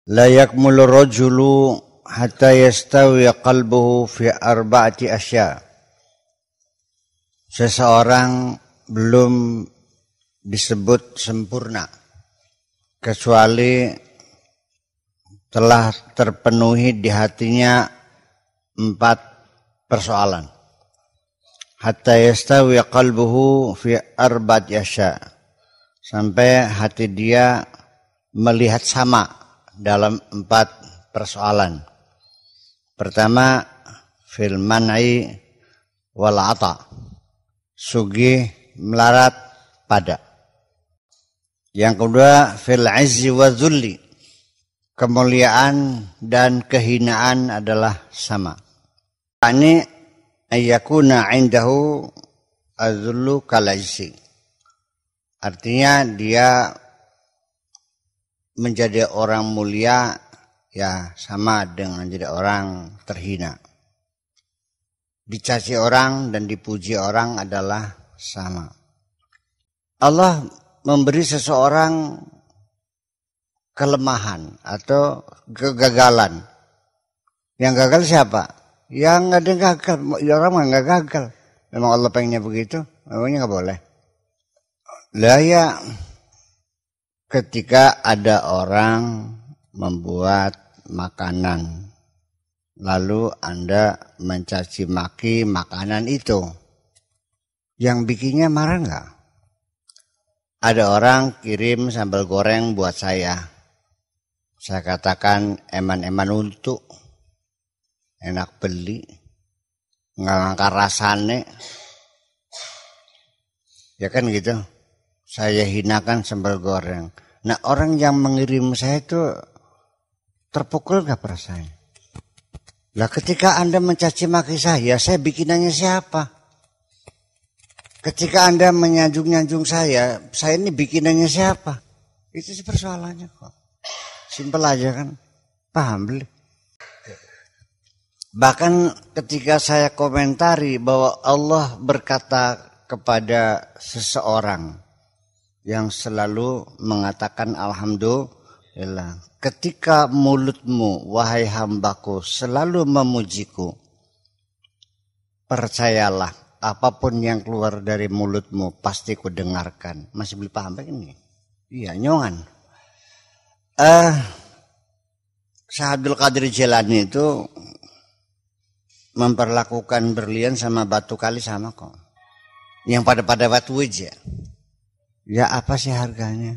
La yakmulu rajulu hatta yastawi qalbuhu fi arba'ati asya. Seseorang belum disebut sempurna kecuali telah terpenuhi di hatinya 4 persoalan. Hatta yastawi qalbuhu fi arba'ati asya. Sampai hati dia melihat sama dalam 4 persoalan. Pertama, fil man'i wal ata. Sugih melarat pada. Yang kedua, fil izzi wa dzulli. Kemuliaan dan kehinaan adalah sama. Ini ayyakuna indahu adzullu kal izzi. Artinya dia menjadi orang mulia ya sama dengan jadi orang terhina. Dicaci orang dan dipuji orang adalah sama. Allah memberi seseorang kelemahan atau kegagalan. Yang gagal siapa? Yang nggak ada gagal. Ya orang nggak gagal. Memang Allah pengennya begitu. Memangnya nggak boleh. Lah ya, ketika ada orang membuat makanan, lalu Anda mencaci maki makanan itu, yang bikinnya marah nggak? Ada orang kirim sambal goreng buat saya katakan eman-eman untuk, enak beli, nggak ngangkat rasane, ya kan gitu. Saya hinakan sambal goreng. Nah, orang yang mengirim saya itu terpukul gak perasaannya? Lah ketika Anda mencaci maki saya bikinannya siapa? Ketika Anda menyanjung-nyanjung saya ini bikinannya siapa? Itu sih persoalannya kok. Simpel aja kan. Paham beli? Bahkan ketika saya komentari bahwa Allah berkata kepada seseorang yang selalu mengatakan alhamdulillah. Ketika mulutmu, wahai hambaku, selalu memujiku, percayalah, apapun yang keluar dari mulutmu pasti ku dengarkan. Masih belum paham ini? Iya, nyongan. Syekh Abdul Qadir Jilani itu memperlakukan berlian sama batu kali sama kok. Yang pada batu aja. Ya apa sih harganya?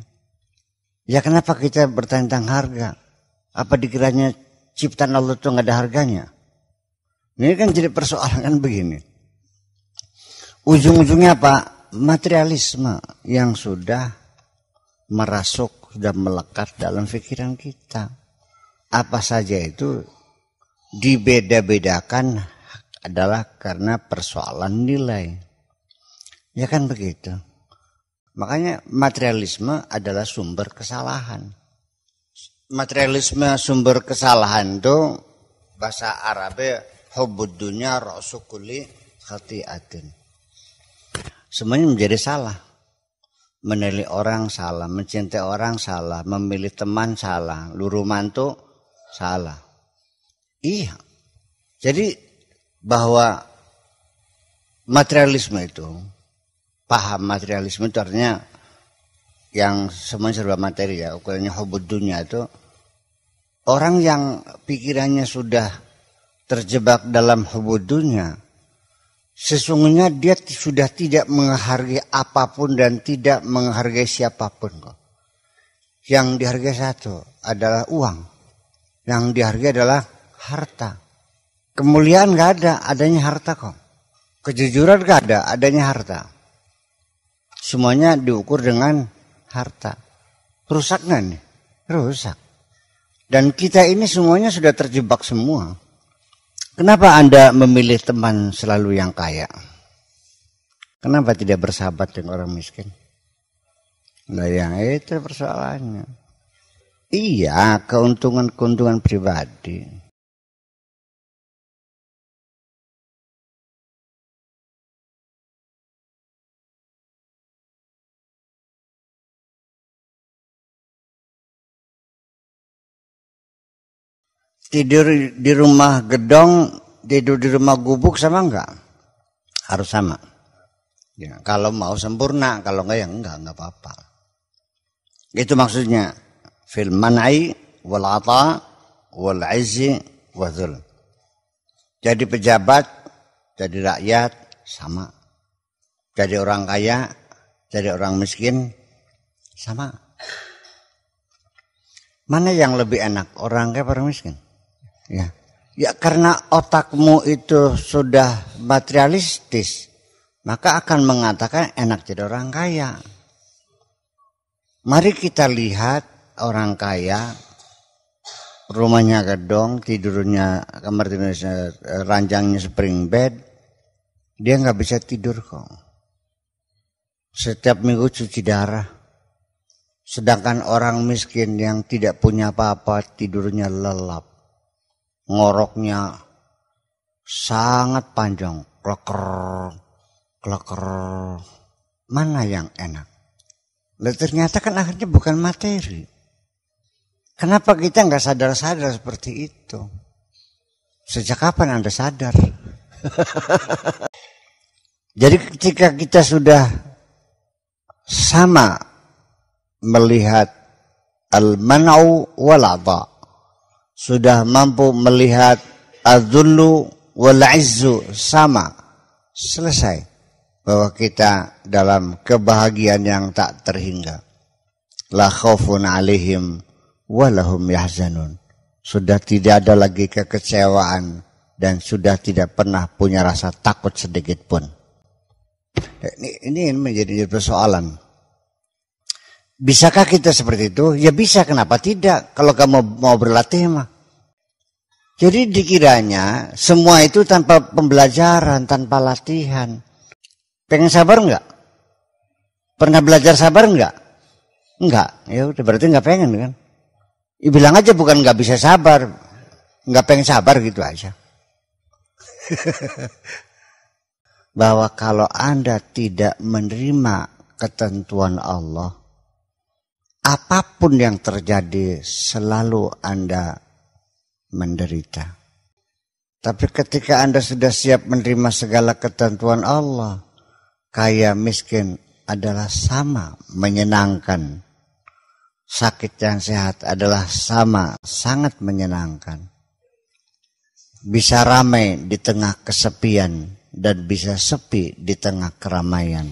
Ya kenapa kita bertanya tentang harga? Apa dikiranya ciptaan Allah itu nggak ada harganya? Ini kan jadi persoalan kan begini. Ujung-ujungnya apa? Materialisme yang sudah merasuk, sudah melekat dalam pikiran kita. Apa saja itu dibeda-bedakan adalah karena persoalan nilai. Ya kan begitu. Makanya materialisme adalah sumber kesalahan. Materialisme sumber kesalahan itu bahasa Arabnya hubbud dunya ra'su kulli khati'atin. Semuanya menjadi salah. Menilai orang salah, mencintai orang salah, memilih teman salah, luru mantu salah. Iya. Jadi bahwa materialisme itu, paham materialisme itu artinya yang semuanya serba materi ya, ukurannya hubbud dunya itu orang yang pikirannya sudah terjebak dalam hubbud dunya, sesungguhnya dia sudah tidak menghargai apapun dan tidak menghargai siapapun kok. Yang dihargai satu adalah uang, yang dihargai adalah harta. Kemuliaan gak ada, adanya harta kok. Kejujuran gak ada, adanya harta. Semuanya diukur dengan harta. Rusak nggak nih? Rusak. Dan kita ini semuanya sudah terjebak semua. Kenapa Anda memilih teman selalu yang kaya? Kenapa tidak bersahabat dengan orang miskin? Nah yang itu persoalannya. Iya, keuntungan pribadi. Tidur di rumah gedong, tidur di rumah gubuk sama enggak? Harus sama. Ya, kalau mau sempurna, kalau enggak ya enggak apa-apa. Itu maksudnya fil man'i wal 'ata wal 'izzi wa dzul. Jadi pejabat, jadi rakyat sama. Jadi orang kaya, jadi orang miskin sama. Mana yang lebih enak, orang kaya atau orang miskin? Ya. Ya karena otakmu itu sudah materialistis, maka akan mengatakan enak jadi orang kaya. Mari kita lihat orang kaya, rumahnya gedong, tidurnya kamar tidurnya ranjangnya spring bed, dia nggak bisa tidur kok. Setiap minggu cuci darah. Sedangkan orang miskin yang tidak punya apa-apa tidurnya lelap. Ngoroknya sangat panjang, kleker, kleker. Mana yang enak? Lalu ternyata kan akhirnya bukan materi. Kenapa kita nggak sadar-sadar seperti itu? Sejak kapan Anda sadar? Jadi ketika kita sudah sama melihat al-man'u wal 'ata, sudah mampu melihat adzullu wal 'izzu sama, selesai bahwa kita dalam kebahagiaan yang tak terhingga. La khaufun 'alaihim wa lahum yahzanun. Sudah tidak ada lagi kekecewaan dan sudah tidak pernah punya rasa takut sedikit pun. Ini menjadi persoalan. Bisakah kita seperti itu? Ya bisa, kenapa tidak? Kalau kamu mau berlatih mah. Jadi dikiranya semua itu tanpa pembelajaran, tanpa latihan. Pengen sabar enggak? Pernah belajar sabar enggak? Enggak. Ya udah berarti enggak pengen kan? Ya, bilang aja bukan enggak bisa sabar, enggak pengen sabar gitu aja. Bahwa kalau Anda tidak menerima ketentuan Allah, apapun yang terjadi selalu Anda menderita. Tapi ketika Anda sudah siap menerima segala ketentuan Allah, kaya miskin adalah sama menyenangkan. Sakit yang sehat adalah sama sangat menyenangkan. Bisa ramai di tengah kesepian dan bisa sepi di tengah keramaian.